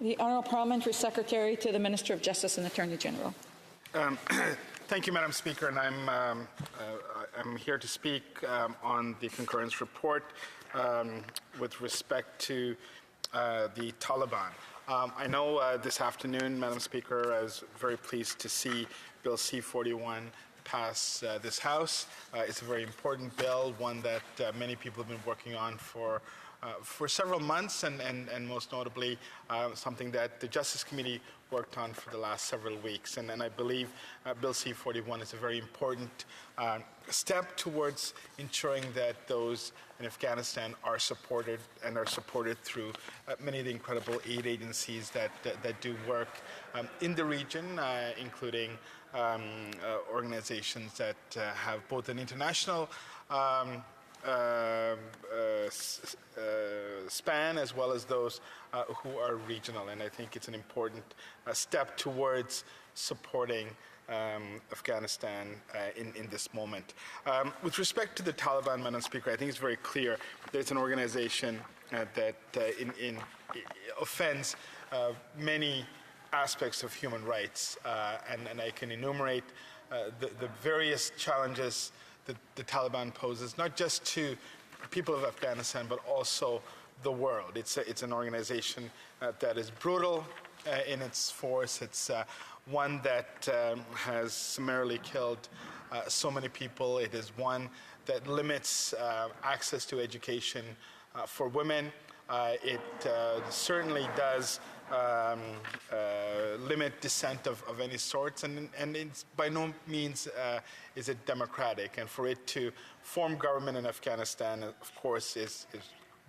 The Honourable Parliamentary Secretary to the Minister of Justice and Attorney General. Thank you, Madam Speaker, and I'm here to speak on the concurrence report with respect to the Taliban. I know this afternoon, Madam Speaker, I was very pleased to see Bill C-41 pass this House. It's a very important bill, one that many people have been working on for several months, and most notably something that the Justice Committee worked on for the last several weeks. And I believe Bill C-41 is a very important step towards ensuring that those in Afghanistan are supported through many of the incredible aid agencies that do work in the region, including organizations that have both an international span as well as those who are regional, and I think it's an important step towards supporting Afghanistan in this moment. With respect to the Taliban, Madam Speaker, I think it's very clear that it's an organization that offends many aspects of human rights, and I can enumerate the various challenges that the Taliban poses, not just to the people of Afghanistan, but also the world. It's an organization that is brutal in its force. It's one that has summarily killed so many people. It is one that limits access to education for women. It certainly does limit dissent of any sorts, and it's by no means is it democratic. And for it to form government in Afghanistan, of course, is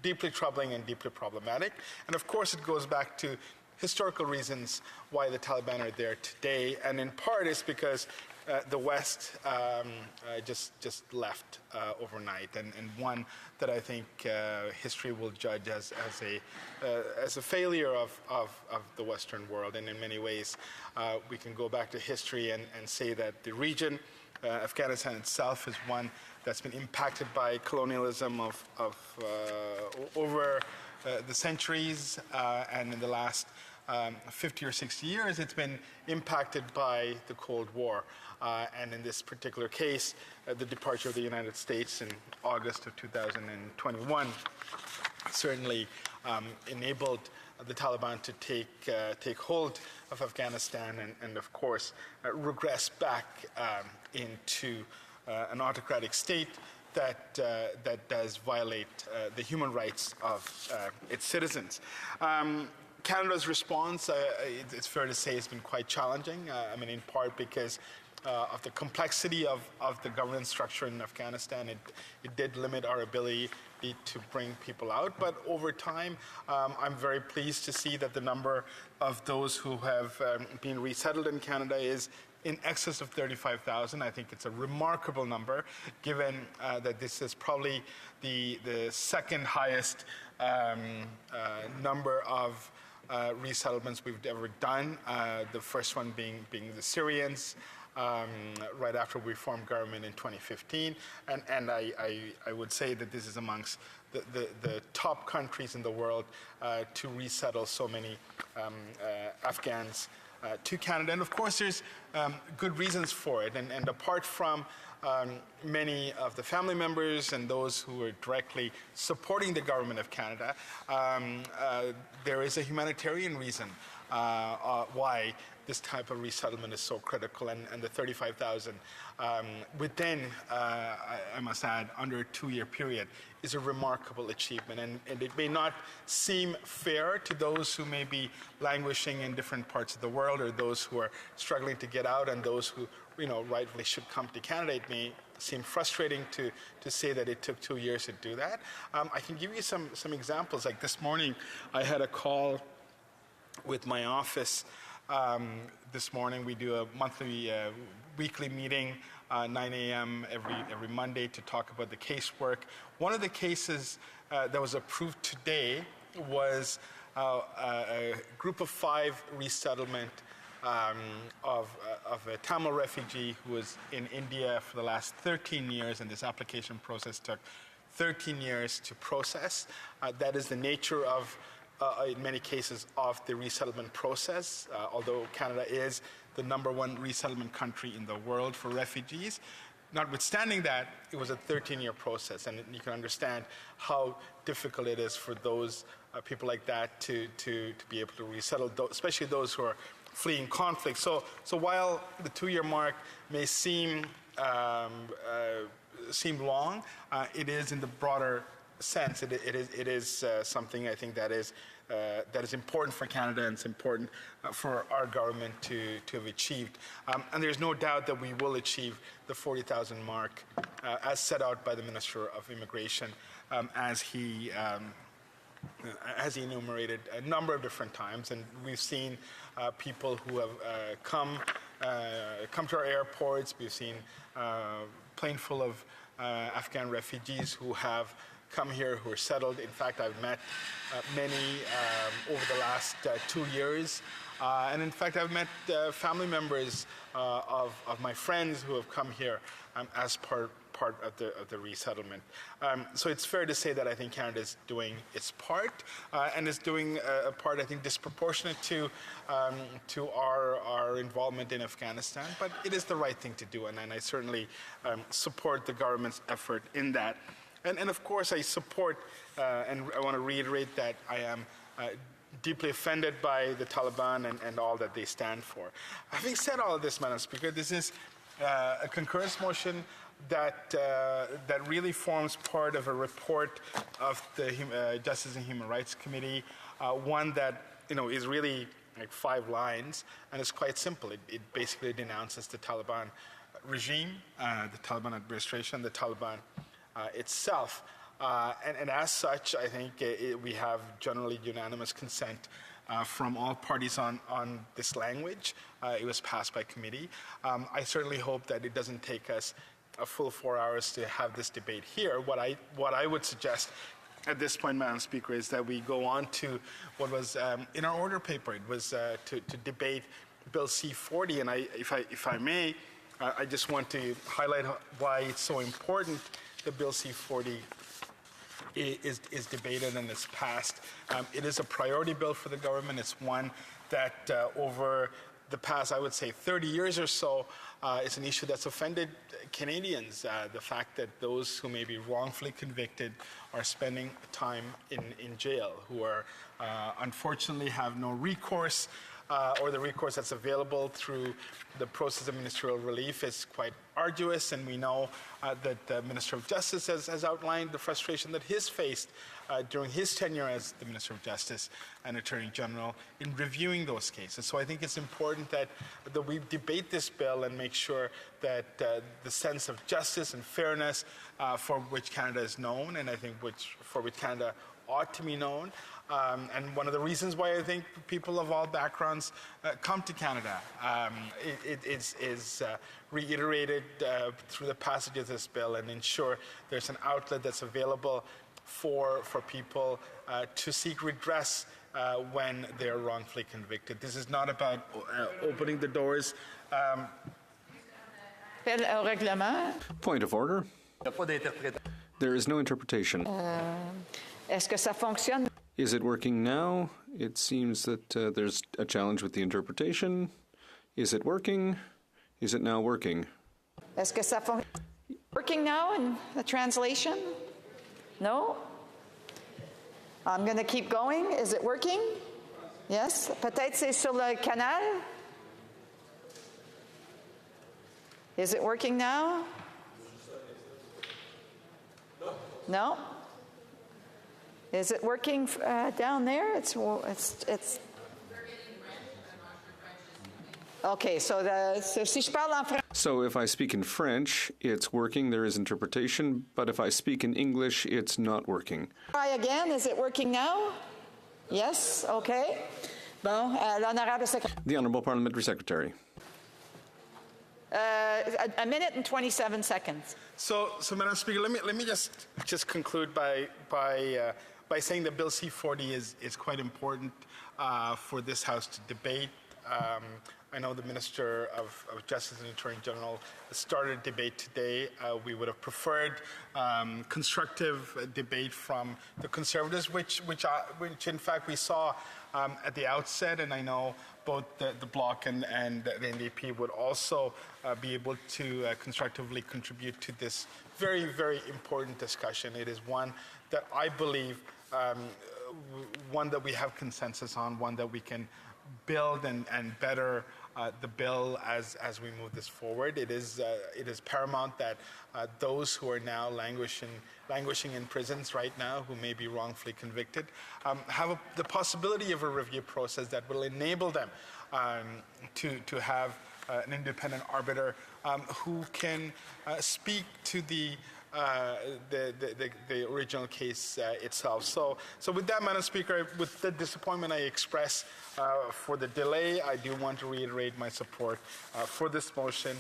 deeply troubling and deeply problematic. And of course, it goes back to historical reasons why the Taliban are there today, and in part is because the West just left overnight, and one that I think history will judge as a failure of the Western world. And in many ways, we can go back to history and say that the region, Afghanistan itself, is one that's been impacted by colonialism over the centuries, and in the last 50 or 60 years, it's been impacted by the Cold War. And in this particular case, the departure of the United States in August of 2021 certainly enabled the Taliban to take hold of Afghanistan and of course, regress back into an autocratic state that does violate the human rights of its citizens. Canada's response, it's fair to say, has been quite challenging. I mean, in part because of the complexity of the governance structure in Afghanistan. It did limit our ability to bring people out. But over time, I'm very pleased to see that the number of those who have been resettled in Canada is in excess of 35,000. I think it's a remarkable number, given that this is probably the second highest number of resettlements we've ever done. The first one being the Syrians, right after we formed government in 2015, and I would say that this is amongst the top countries in the world to resettle so many Afghans to Canada. And of course, there's good reasons for it. And apart from many of the family members and those who are directly supporting the government of Canada, there is a humanitarian reason why this type of resettlement is so critical, and the 35,000 within, I must add, under a 2-year period is a remarkable achievement. And it may not seem fair to those who may be languishing in different parts of the world, or those who are struggling to get out, and those who, rightfully should come to Canada. It may seem frustrating to say that it took 2 years to do that. I can give you some examples. Like this morning, I had a call with my office. This morning we do a monthly, weekly meeting, 9 a.m. every Monday, to talk about the casework. One of the cases that was approved today was a group of 5 resettlement of a Tamil refugee who was in India for the last 13 years, and this application process took 13 years to process. That is the nature of in many cases, of the resettlement process. Although Canada is the #1 resettlement country in the world for refugees, notwithstanding that, it was a 13-year process, and you can understand how difficult it is for those people like that to be able to resettle, especially those who are fleeing conflict. So while the 2-year mark may seem long, it is in the broader sense. It is something I think that is important for Canada, and it's important for our government to have achieved. And there's no doubt that we will achieve the 40,000 mark as set out by the Minister of Immigration, as he enumerated a number of different times. And we've seen people who have come to our airports. We've seen a plane full of Afghan refugees who have come here, who are settled. In fact, I've met many over the last 2 years. And in fact, I've met family members of my friends who have come here as part of the resettlement. So it's fair to say that I think Canada is doing its part, and is doing a part, I think, disproportionate to our involvement in Afghanistan. But it is the right thing to do, and I certainly support the government's effort in that. And of course, I support, and I want to reiterate that I am deeply offended by the Taliban and all that they stand for. Having said all of this, Madam Speaker, this is a concurrence motion that really forms part of a report of the Justice and Human Rights Committee, one that is really like 5 lines, and it's quite simple. It basically denounces the Taliban regime, the Taliban administration, the Taliban itself. And as such, I think we have generally unanimous consent from all parties on this language. It was passed by committee. I certainly hope that it doesn't take us a full 4 hours to have this debate here. What I would suggest at this point, Madam Speaker, is that we go on to what was in our order paper. It was to debate Bill C-40, and if I may, I just want to highlight why it's so important that Bill C-40 is debated and is passed. It is a priority bill for the government. It's one that over the past, I would say, 30 years or so, it's an issue that's offended Canadians. The fact that those who may be wrongfully convicted are spending time in jail, who are unfortunately have no recourse, or the recourse that's available through the process of ministerial relief is quite arduous, and we know that the Minister of Justice has outlined the frustration that he's faced during his tenure as the Minister of Justice and Attorney General in reviewing those cases. So I think it's important that we debate this bill and make sure that the sense of justice and fairness for which Canada is known, and I think for which Canada ought to be known. And one of the reasons why I think people of all backgrounds come to Canada it is reiterated through the passage of this bill, and ensure there's an outlet that's available for people to seek redress when they're wrongfully convicted. This is not about opening the doors. Point of order. There is no interpretation. Est-ce que ça fonctionne? Is it working now? It seems that there's a challenge with the interpretation. Is it working? Is it now working? Est-ce que ça fonctionne? Working now in the translation? No? I'm going to keep going. Is it working? Yes? Peut-être c'est sur le canal? Is it working now? No? Is it working down there? It's okay. So si je parle en français. So if I speak in French, it's working. There is interpretation. But if I speak in English, it's not working. Try again. Is it working now? Yes. Okay. Bon, l'honorable secrétaire. The Honourable Parliamentary Secretary. A minute and 27 seconds. So Madam Speaker, let me just conclude by saying that Bill C-40 is quite important for this House to debate. I know the Minister of Justice and Attorney General started a debate today. We would have preferred constructive debate from the Conservatives, which in fact we saw at the outset, and I know both the Bloc and the NDP would also be able to constructively contribute to this very, very important discussion. It is one that I believe, one that we have consensus on, one that we can build and better the bill as we move this forward. It is paramount that those who are now languishing in prisons right now, who may be wrongfully convicted, have the possibility of a review process that will enable them to have an independent arbiter who can speak to the original case itself. So with that, Madam Speaker, with the disappointment I express for the delay, I do want to reiterate my support for this motion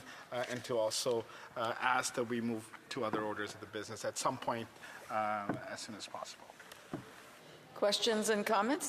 and to also ask that we move to other orders of the business at some point as soon as possible. Questions and comments?